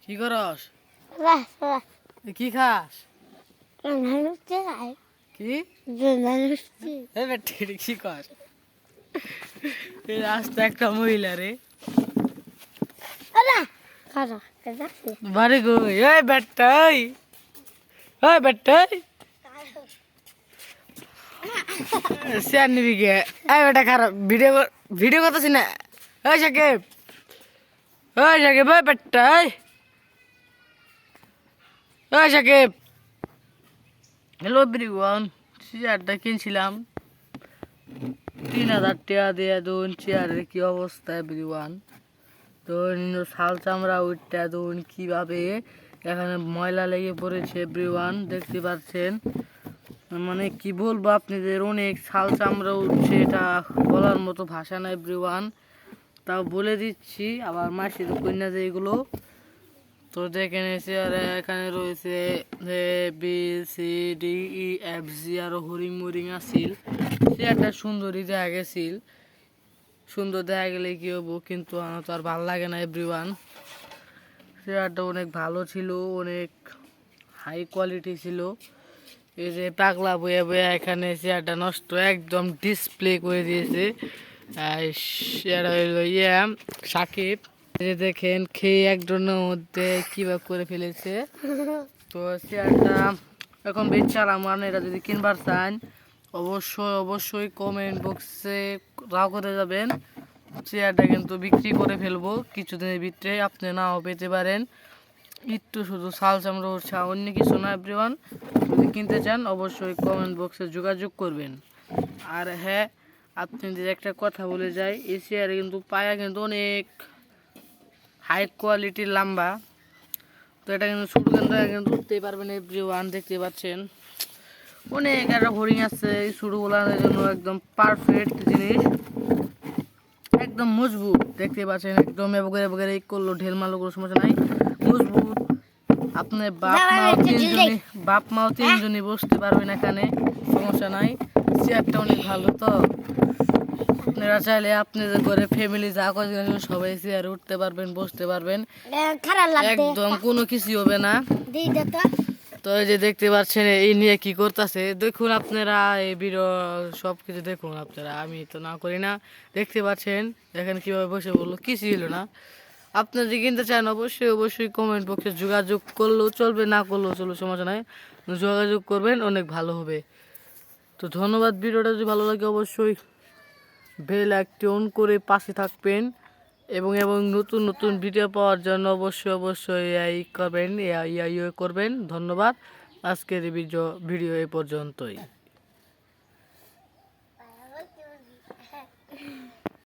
কি করস? রাস্তা কি খাস? মানুষকে খায় কি মানুষকে বেটি কি কর? এই রাস্তা একটা মহিলা রে আলা খারা কাছে বাড়ি গই এই বেটাই বেটাই শেয়ার নিবি কে? এই বেটা খারাপ ভিডিও ভিডিও করতেছি না। এই সাকিব ওই বেটাই ওই সাকিব। হ্যালো এভরিওয়ান, চেয়ারটা কিনছিলাম 3000 টাকা দিয়ে। দুন চেয়ারের কি অবস্থা এভরিওয়ান। তো শাল চামড়া উঠটা দুন কিভাবে এখানে ময়লা লেগে পড়েছে এভরিওয়ান, দেখতে পাচ্ছেন। মানে কি বলবো আপনাদের, অনেক শাল চামড়া উঠছে, এটা বলার মতো ভাষা না এভরিওয়ান। তাও বলে দিচ্ছি, আবার মাসি তো কন্যা যে এগুলো। তো দেখেন চেয়ারে এখানে রয়েছে A B C D E F G আরো হরিং মরিং আসিল। চেয়ারটা সুন্দরই দেখা গেছিল, সুন্দর দেখা গেলে কি হবো, কিন্তু আমার তো আর ভালো লাগে না এভরিওয়ান। চেয়ারটা অনেক ভালো ছিল, অনেক হাই কোয়ালিটি ছিল। এই যে পাগলা বয়ে বয়ে এখানে চেয়ারটা নষ্ট একদম ডিসপ্লে করে দিয়েছে। চেয়ার হইল সাকিব। এই যে দেখেন খেয়ে একজনের মধ্যে কিভাবে করে ফেলেছে। তো চেয়ারটা এখন বেচালাম, এটা যদি কিনবার চান অবশ্যই কমেন্ট বক্সে রাও করে যাবেন। চেয়ারটা কিন্তু বিক্রি করে ফেলবো কিছুদিনের ভিতরে, আপনি নাও পেতে পারেন। একটু শুধু শাল চামড়া উঠছে, অন্য কিছু না এভরিওয়ান। যদি কিনতে চান অবশ্যই কমেন্ট বক্সে যোগাযোগ করবেন। আর হ্যাঁ, আপনাদের একটা কথা বলে যাই, এই চেয়ারে কিন্তু পায়া কিন্তু অনেক হাই কোয়ালিটির লম্বা। তো এটা কিন্তু ছোটো কিন্তু উঠতেই পারবেন এভরিওয়ান, দেখতে পাচ্ছেন। অনেক একটা হরিং আছে, এই ছোটোগুলার জন্য একদম পারফেক্ট জিনিস, একদম মজবুত, দেখতে পাচ্ছেন। একদম এবগের এবগের এই করলো ঢেল মারলো কোনো সমস্যা নাই, মজবুত। আপনার বাপ মাও তিনজনই বসতে পারবেন এখানে, সমস্যা নাই। চেয়ারটা অনেক ভালো। তো আপনারা চাইলে আপনাদের ঘরে ফ্যামিলি যা কজন সবাই চেয়ারে উঠতে পারবেন, বসতে পারবেন, একদম কোনো কিছু হবে না। তো এই যে দেখতে পাচ্ছেন এই নিয়ে কি করতেছে দেখুন আপনারা, এই ভিডিও সব কিছু দেখুন আপনারা, আমি তো না করি না। দেখতে পাচ্ছেন দেখেন কিভাবে বসে বললো, কিছু হলো না। আপনারা যদি কিনতে চান অবশ্যই কমেন্ট বক্সে যোগাযোগ করলেও চলবে, না করলেও চলবে, সমস্যা নাই। যোগাযোগ করবেন, অনেক ভালো হবে। তো ধন্যবাদ। ভিডিওটা যদি ভালো লাগে অবশ্যই বেল আইকনটি অন করে পাশে থাকবেন, এবং নতুন নতুন ভিডিও পাওয়ার জন্য অবশ্যই করবেন। ধন্যবাদ। আজকের ভিডিও এই পর্যন্তই।